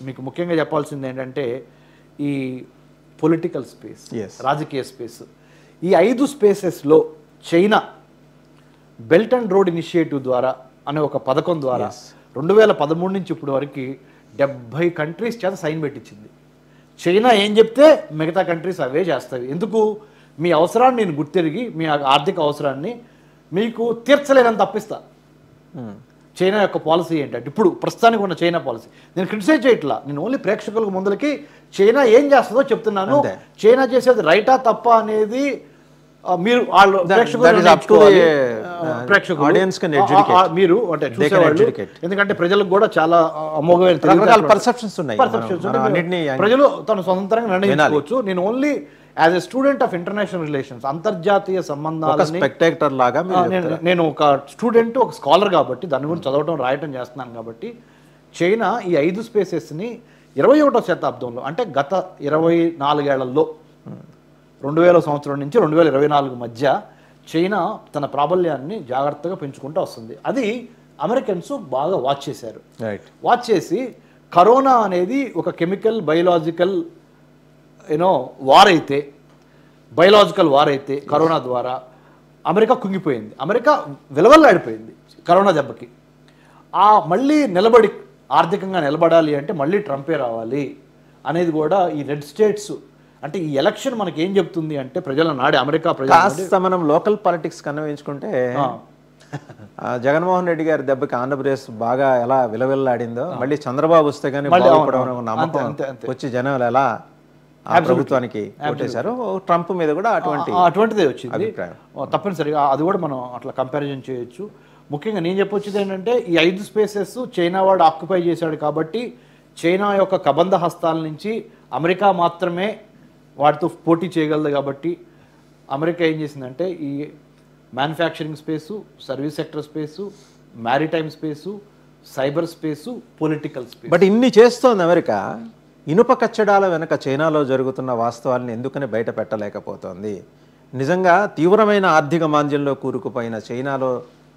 మీకు ముఖ్యంగా చెప్పాల్సింది ఏంటంటే ఈ పొలిటికల్ స్పేస్, రాజకీయ స్పేస్, ఈ 5 స్పేసెస్లో China belt and road initiative ద్వారా అనే ఒక పథకం ద్వారా 2013 నుంచి ఇప్పటి వరకు 70 కంట్రీస్ చేత సైన్ పెట్టించింది. చైనా ఏం చెప్తే మిగతా కంట్రీస్ అవే చేస్తాయి. ఎందుకు? మీ అవసరాన్ని నేను గుర్తెరిగి మీ ఆర్థిక అవసరాన్ని మీకు తీర్చలేనని తప్పిస్తా. చైనా యొక్క పాలసీ ఏంటంటే ఇప్పుడు ప్రస్తుతానికి ఉన్న చైనా పాలసీ నేను క్రిటిసైజ్ చేయట్లా, నేను ఓన్లీ ప్రేక్షకులకు ముందలకి చైనా ఏం చేస్తుందో చెప్తున్నాను. చైనా చేసేది రైటా తప్ప అనేది మీరు వాళ్ళు మీరు అంటే చూసేవాళ్ళు, ఎందుకంటే ప్రజలకు కూడా చాలా అమోఘమైన పర్సెప్షన్స్ ఉన్నాయి. ప్రజలు తను స్వతంత్రంగా నిర్ణయించుకోవచ్చు. నేను only as a student of international relations, అంతర్జాతీయ సంబంధాలని స్పెక్టేటర్ లాగా నేను ఒక స్టూడెంట్, ఒక స్కాలర్ కాబట్టి దాని గురించి చదవటం రాయటం చేస్తున్నాను. కాబట్టి చైనా ఈ 5 స్పేసెస్ని 21వ శతాబ్దంలో అంటే గత 24 ఏళ్లలో 2000 సంవత్సరం నుంచి 2024 మధ్య చైనా తన ప్రాబల్యాన్ని జాగ్రత్తగా పెంచుకుంటూ వస్తుంది. అది అమెరికన్స్ బాగా వాచ్ చేశారు. వాచ్ చేసి కరోనా అనేది ఒక కెమికల్ బయోలాజికల్ వార్ అయితే, బయోలాజికల్ వార్ అయితే కరోనా ద్వారా అమెరికా కుంగిపోయింది. అమెరికా విలవల్లాడిపోయింది కరోనా దెబ్బకి. మళ్ళీ ఆర్థికంగా నిలబడాలి అంటే మళ్ళీ ట్రంపే రావాలి అనేది కూడా ఈ రెడ్ స్టేట్స్ అంటే ఈ ఎలక్షన్ మనకి ఏం చెప్తుంది అంటే ప్రజల నాడి అమెరికా ప్రజలు మనం లోకల్ పాలిటిక్స్ కన్వించుకుంటే జగన్మోహన్ రెడ్డి గారి దెబ్బకి ఆంధ్రప్రదేశ్ బాగా ఎలా విలవిల్లాడిందో మళ్ళీ చంద్రబాబు వస్తే కానీ నమ్మకం వచ్చి జనం ఎలా ప్రభుత్వానికి ఓటేశారు. ట్రంప్ మీద కూడా అటువంటిదే వచ్చింది తప్పనిసరిగా. అది కూడా మనం అట్లా కంపారిజన్ చేయొచ్చు. ముఖ్యంగా నేను చెప్పొచ్చేది ఏంటంటే ఈ 5 స్పేసెస్ చైనా వాడు ఆక్యుపై చేశాడు కాబట్టి చైనా యొక్క కబంధ హస్తాల నుంచి అమెరికా మాత్రమే వాటితో పోటీ చేయగలదు. కాబట్టి అమెరికా ఏం చేసిందంటే ఈ manufacturing space, service sector space, maritime space, cyber space, political space. But ఇన్ని చేస్తోంది అమెరికా. ఇనుప కచ్చడాల వెనక చైనాలో జరుగుతున్న వాస్తవాలను ఎందుకని బయట పెట్టలేకపోతోంది? నిజంగా తీవ్రమైన ఆర్థిక మాంద్యంలో కూరుకుపోయిన చైనాలో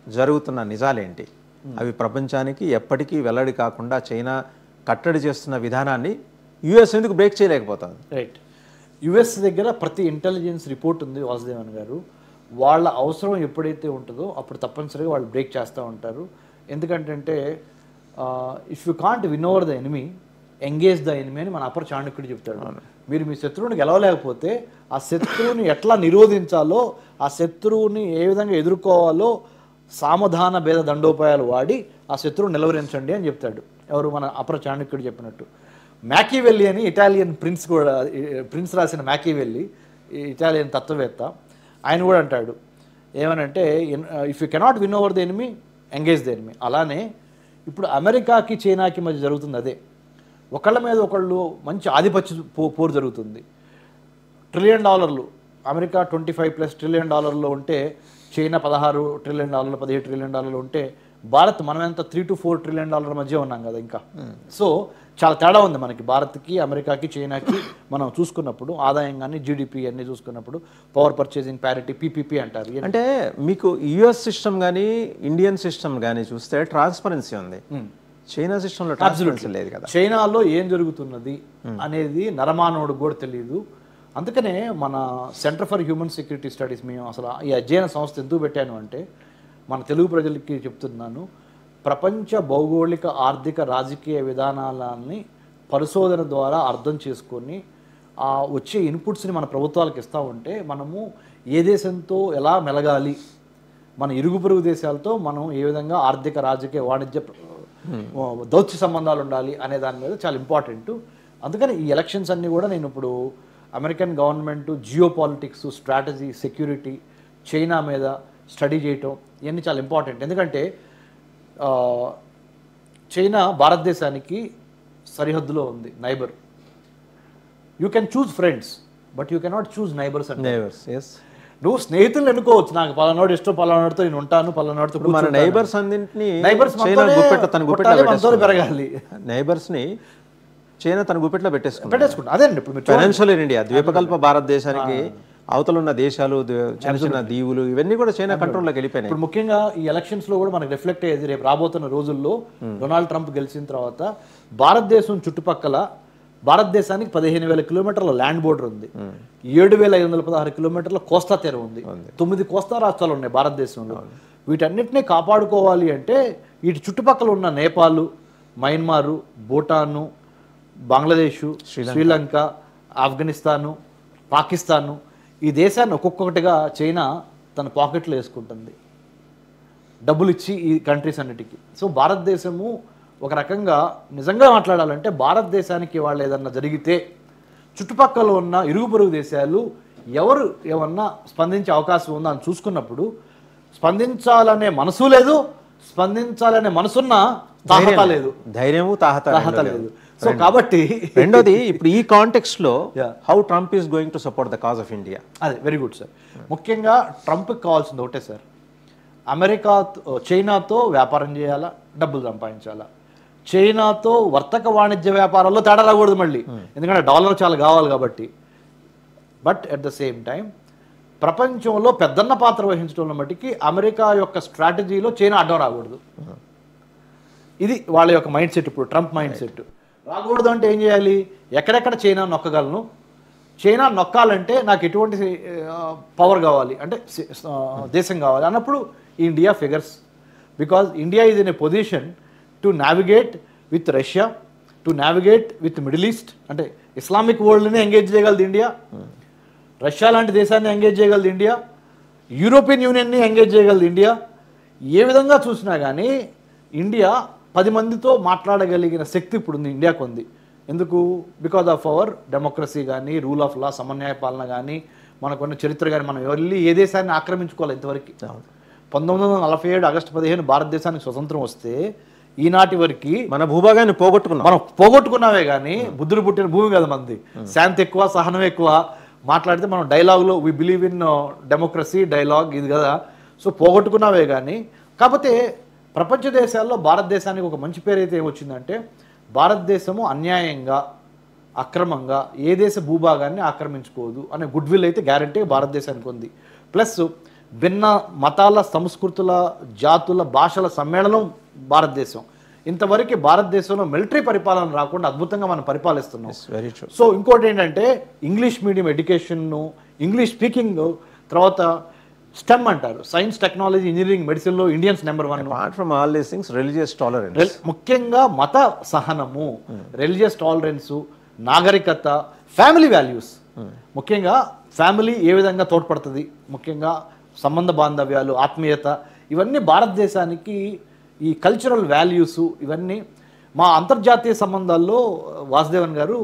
జరుగుతున్న నిజాలేంటి? అవి ప్రపంచానికి ఎప్పటికీ వెల్లడి కాకుండా చైనా కట్టడి చేస్తున్న విధానాన్ని యుఎస్ ఎందుకు బ్రేక్ చేయలేకపోతుంది? రైట్. యుఎస్ దగ్గర ప్రతి ఇంటెలిజెన్స్ రిపోర్ట్ ఉంది వాసుదేవన్ గారు. వాళ్ళ అవసరం ఎప్పుడైతే ఉంటుందో అప్పుడు తప్పనిసరిగా వాళ్ళు బ్రేక్ చేస్తూ ఉంటారు. ఎందుకంటే if you can't win over the enemy engage the enemy అని మన అపర చాణక్యుడు చెప్తాడు. మీరు మీ శత్రువుని గెలవలేకపోతే ఆ శత్రువుని ఎట్లా నిరోధించాలో, ఆ శత్రువుని ఏ విధంగా ఎదుర్కోవాలో సామధాన భేద దండోపాయాలు వాడి ఆ శత్రువుని నిలవరించండి అని చెప్తాడు. ఎవరు? మన అపర చాణక్యుడు చెప్పినట్టు. మ్యాకివెల్లి అని ఇటాలియన్ ప్రిన్స్ రాసిన మ్యాకివెల్లి, ఇటాలియన్ తత్వవేత్త, ఆయన కూడా అంటాడు ఏమనంటే if you cannot win over the enemy engage the enemy. అలానే ఇప్పుడు అమెరికాకి చైనాకి మధ్య జరుగుతుంది అదే. ఒకళ్ళ మీద ఒకళ్ళు మంచి ఆధిపత్య పోరు జరుగుతుంది. $1 ట్రిలియన్, అమెరికా $25+ ట్రిలియన్ ఉంటే చైనా $16 ట్రిలియన్, $17 ట్రిలియన్ ఉంటే భారత్ మనం ఎంత $3 to 4 ట్రిలియన్ మధ్య ఉన్నాం కదా ఇంకా. సో చాలా తేడా ఉంది మనకి భారత్కి, అమెరికాకి, చైనాకి. మనం చూసుకున్నప్పుడు ఆదాయం కానీ జీడిపి అన్నీ చూసుకున్నప్పుడు పవర్ పర్చేసింగ్ ప్యారిటీ PPP అంటారు. అంటే మీకు యుఎస్ సిస్టమ్ కానీ ఇండియన్ సిస్టమ్ కానీ చూస్తే ట్రాన్స్పరెన్సీ ఉంది. చైనా సిస్టంలో ట్రాన్స్పరెన్సీ లేదు కదా. చైనాలో ఏం జరుగుతున్నది అనేది నరమానవుడికి కూడా తెలియదు. అందుకనే మన centre for human security studies మేము అసలు ఈ అధ్యయన సంస్థ ఎందుకు పెట్టాను అంటే మన తెలుగు ప్రజలకి చెప్తున్నాను, ప్రపంచ భౌగోళిక ఆర్థిక రాజకీయ విధానాలని పరిశోధన ద్వారా అర్థం చేసుకొని వచ్చే ఇన్పుట్స్ని మన ప్రభుత్వాలకు ఇస్తూ ఉంటే మనము ఏ దేశంతో ఎలా మెలగాలి, మన ఇరుగు పొరుగు దేశాలతో మనం ఏ విధంగా ఆర్థిక రాజకీయ వాణిజ్య దౌత్య సంబంధాలు ఉండాలి అనే దాని మీద చాలా ఇంపార్టెంట్. అందుకని ఈ ఎలక్షన్స్ అన్నీ కూడా నేను ఇప్పుడు American government geo politics, strategy, security, China మీద స్టడీ చేయటం ఇవన్నీ చాలా ఇంపార్టెంట్. ఎందుకంటే చైనా భారతదేశానికి సరిహద్దులో ఉంది, neighbour. You can choose friends but you cannot choose neighbours and neighbours. Yes, నువ్వు స్నేహితులను ఎన్నుకోవచ్చు. నాకు పలానాడు ఇష్టం, పలానాడితో నేను ఉంటాను, పలానాడితో మన నైబర్స్ అన్నింటినీ నైబర్స్ పెరగాలి. నైబర్స్ని చైనా తన గుప్పెట్లో పెట్టేసుకుంటా. అదే అండి ఇప్పుడు ఫైనాన్షియల్ ఇండియా, ద్వీపకల్ప భారతదేశానికి అవతల ఉన్న దేశాలు చిన్న చిన్న దీవులు ఇవన్నీ కూడా చైనా కంట్రోల్లోకి వెళ్ళిపోయినాయి. ఇప్పుడు ముఖ్యంగా ఈ ఎలక్షన్స్లో కూడా మనకు రిఫ్లెక్ట్ అయ్యేది రేపు రాబోతున్న రోజుల్లో డొనాల్డ్ ట్రంప్ గెలిచిన తర్వాత భారతదేశం చుట్టుపక్కల భారతదేశానికి 15,000 కిలోమీటర్ల ల్యాండ్ బోర్డర్ ఉంది, 7,516 కిలోమీటర్ల కోస్తా తీరం ఉంది, 9 కోస్తా రాష్ట్రాలు ఉన్నాయి భారతదేశంలో. వీటన్నిటినీ కాపాడుకోవాలి అంటే వీటి చుట్టుపక్కల ఉన్న నేపాల్, మయన్మారు, భూటాను, బంగ్లాదేశ్, శ్రీలంక, ఆఫ్ఘనిస్తాను, పాకిస్తాను, ఈ దేశాన్ని ఒక్కొక్కటిగా చైనా తన పాకెట్లో వేసుకుంటుంది డబ్బులు ఇచ్చి ఈ కంట్రీస్ అన్నిటికీ. సో భారతదేశము ఒక రకంగా నిజంగా మాట్లాడాలంటే భారతదేశానికి వాళ్ళు ఏదన్నా జరిగితే చుట్టుపక్కల ఉన్న ఇరుగు పొరుగు దేశాలు ఎవరు ఏమన్నా స్పందించే అవకాశం ఉందా అని చూసుకున్నప్పుడు స్పందించాలనే మనసు లేదు, స్పందించాలనే మనసున్న తాహత లేదు, ధైర్యము తాహత లేదు. సో కాబట్టి రెండోది ఇప్పుడు ఈ కాంటెక్స్ట్ లో how Trump is going to support the cause of India. అదే వెరీ గుడ్ సార్. ముఖ్యంగా ట్రంప్కి కావాల్సింది ఒకటే సార్, చైనాతో వ్యాపారం చేయాలా, డబ్బులు సంపాదించాలా. చైనాతో వర్తక వాణిజ్య వ్యాపారాల్లో తేడా రాకూడదు మళ్ళీ, ఎందుకంటే డాలర్ చాలా కావాలి కాబట్టి. But at the same time ప్రపంచంలో పెద్దన్న పాత్ర వహించడంలో మట్టికి అమెరికా యొక్క స్ట్రాటజీలో చైనా అడ్డం రాకూడదు. ఇది వాళ్ళ యొక్క మైండ్ సెట్. ఇప్పుడు ట్రంప్ మైండ్ సెట్ రాకూడదు అంటే ఏం చేయాలి, ఎక్కడెక్కడ చైనా నొక్కగలను, చైనా నొక్కాలంటే నాకు ఎటువంటి పవర్ కావాలి అంటే దేశం కావాలి అన్నప్పుడు India figures. Because India is in a position to navigate with Russia, to navigate with middle east, అంటే ఇస్లామిక్ వరల్డ్ని ఎంగేజ్ చేయగలదు ఇండియా, రష్యా లాంటి దేశాన్ని ఎంగేజ్ చేయగలదు ఇండియా, యూరోపియన్ యూనియన్ని ఎంగేజ్ చేయగలదు ఇండియా. ఏ విధంగా చూసినా కానీ ఇండియా 10 మందితో మాట్లాడగలిగిన శక్తి ఇప్పుడు ఉంది ఇండియాకు ఉంది. ఎందుకు? బికాజ్ ఆఫ్ అవర్ డెమోక్రసీ కానీ, రూల్ ఆఫ్ లా, సమన్వయ పాలన కానీ, మనకున్న చరిత్ర కానీ. మనం వెళ్ళి ఏ దేశాన్ని ఆక్రమించుకోవాలి ఇంతవరకు. 1947 ఆగస్టు 15 భారతదేశానికి స్వతంత్రం వస్తే ఈనాటి వరకు మన భూభాగాన్ని మనం పోగొట్టుకున్నామే కానీ బుద్ధుడు పుట్టిన భూమి కదా మనది. శాంతి ఎక్కువ, సహనం ఎక్కువ. మాట్లాడితే మనం డైలాగ్లో we believe in democracy dialogue ఇది కదా. సో పోగొట్టుకున్నావే కానీ. కాకపోతే ప్రపంచ దేశాల్లో భారతదేశానికి ఒక మంచి పేరు అయితే ఏమొచ్చిందంటే భారతదేశము అన్యాయంగా, అక్రమంగా ఏ దేశ భూభాగాన్ని ఆక్రమించుకోదు అనే గుడ్ విల్ అయితే గ్యారంటీ భారతదేశానికి ఉంది. ప్లస్ భిన్న మతాల, సంస్కృతుల, జాతుల, భాషల సమ్మేళనం భారతదేశం. ఇంతవరకు భారతదేశంలో మిలిటరీ పరిపాలన రాకుండా అద్భుతంగా మనం పరిపాలిస్తున్నాం. సో ఇంకోటి ఏంటంటే ఇంగ్లీష్ మీడియం ఎడ్యుకేషన్ను, ఇంగ్లీష్ స్పీకింగ్, తర్వాత స్టెమ్ అంటారు, సైన్స్, టెక్నాలజీ, ఇంజనీరింగ్, మెడిసిన్లో Indians number 1. Apart from all these things religious tolerance, ముఖ్యంగా మత సహనము, రిలీజియస్ టాలరెన్సు, నాగరికత, ఫ్యామిలీ వాల్యూస్. ముఖ్యంగా ఫ్యామిలీ ఏ విధంగా తోడ్పడుతుంది, ముఖ్యంగా సంబంధ బాంధవ్యాలు, ఆత్మీయత, ఇవన్నీ భారతదేశానికి ఈ కల్చరల్ వాల్యూస్ ఇవన్నీ. మా అంతర్జాతీయ సంబంధాల్లో వాసుదేవన్ గారు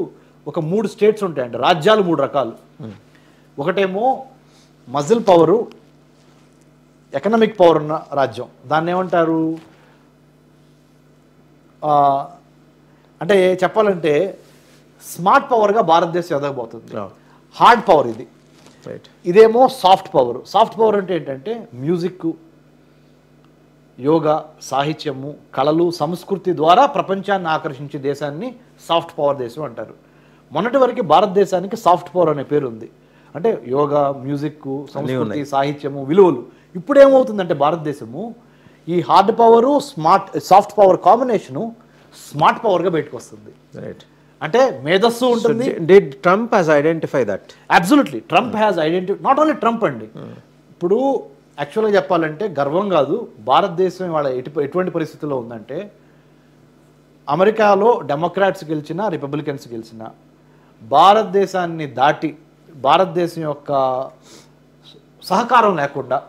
ఒక 3 స్టేట్స్ ఉంటాయండి, రాజ్యాలు 3 రకాలు. ఒకటేమో మజిల్ పవరు, ఎకనామిక్ పవర్ ఉన్న రాజ్యం, దాన్ని ఏమంటారు అంటే చెప్పాలంటే స్మార్ట్ పవర్గా భారతదేశం ఎదగబోతుంది. హార్డ్ పవర్ ఇది. ఇదేమో సాఫ్ట్ పవర్. సాఫ్ట్ పవర్ అంటే ఏంటంటే మ్యూజిక్, యోగా, సాహిత్యము, కళలు, సంస్కృతి ద్వారా ప్రపంచాన్ని ఆకర్షించే దేశాన్ని సాఫ్ట్ పవర్ దేశం అంటారు. మొన్నటి వరకు భారతదేశానికి సాఫ్ట్ పవర్ అనే పేరు ఉంది. అంటే యోగా, మ్యూజిక్, సంస్కృతి, సాహిత్యము, విలువలు. ఇప్పుడు ఏమవుతుందంటే భారతదేశము ఈ hard power, soft power combination smart పవర్గా బయటకు వస్తుంది. అంటే మేధస్సు ఉంటుంది. Trump has identify that. Absolutely Trump has identify. Not only Trump అండి, ఇప్పుడు యాక్చువల్గా చెప్పాలంటే గర్వం కాదు, భారతదేశం ఇవాళ ఎటువంటి పరిస్థితుల్లో ఉందంటే అమెరికాలో డెమోక్రాట్స్ గెలిచినా, రిపబ్లికన్స్ గెలిచినా భారతదేశాన్ని దాటి, భారతదేశం యొక్క సహకారం లేకుండా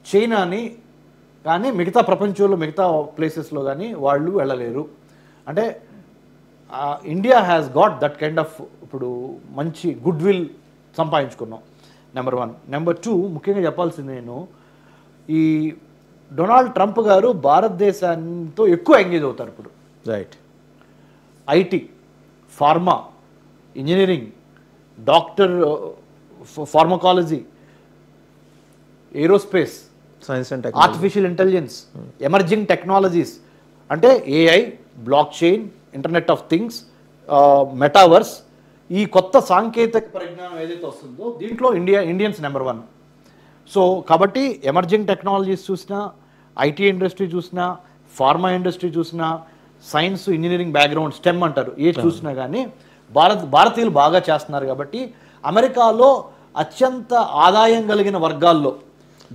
చైనాని కానీ మిగతా ప్రపంచంలో మిగతా ప్లేసెస్లో కానీ వాళ్ళు వెళ్ళలేరు. అంటే India has got that kind of ఇప్పుడు మంచి గుడ్ విల్ సంపాదించుకున్నాం. నెంబర్ 1. నెంబర్ 2 ముఖ్యంగా చెప్పాల్సింది నేను, ఈ డొనాల్డ్ ట్రంప్ గారు భారతదేశంతో ఎక్కువ ఎంగేజ్ అవుతారు ఇప్పుడు. Right. IT, pharma, engineering, doctor, pharmacology, aerospace, science and artificial intelligence, emerging technologies అంటే AI, blockchain, internet of things, metaverse, ఈ కొత్త సాంకేతిక పరిజ్ఞానం ఏదైతే వస్తుందో దీంట్లో ఇండియన్స్ నెంబర్ 1. సో కాబట్టి ఎమర్జింగ్ టెక్నాలజీస్ చూసినా, ఐటీ ఇండస్ట్రీ చూసినా, ఫార్మా ఇండస్ట్రీ చూసినా, సైన్స్ ఇంజనీరింగ్ బ్యాక్గ్రౌండ్ స్టెమ్ అంటారు ఏ చూసినా కానీ భారతీయులు బాగా చేస్తున్నారు. కాబట్టి అమెరికాలో అత్యంత ఆదాయం కలిగిన వర్గాల్లో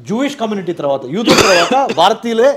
జూయిష్ కమ్యూనిటీ తర్వాత, యూత్ తర్వాత భారతీయులే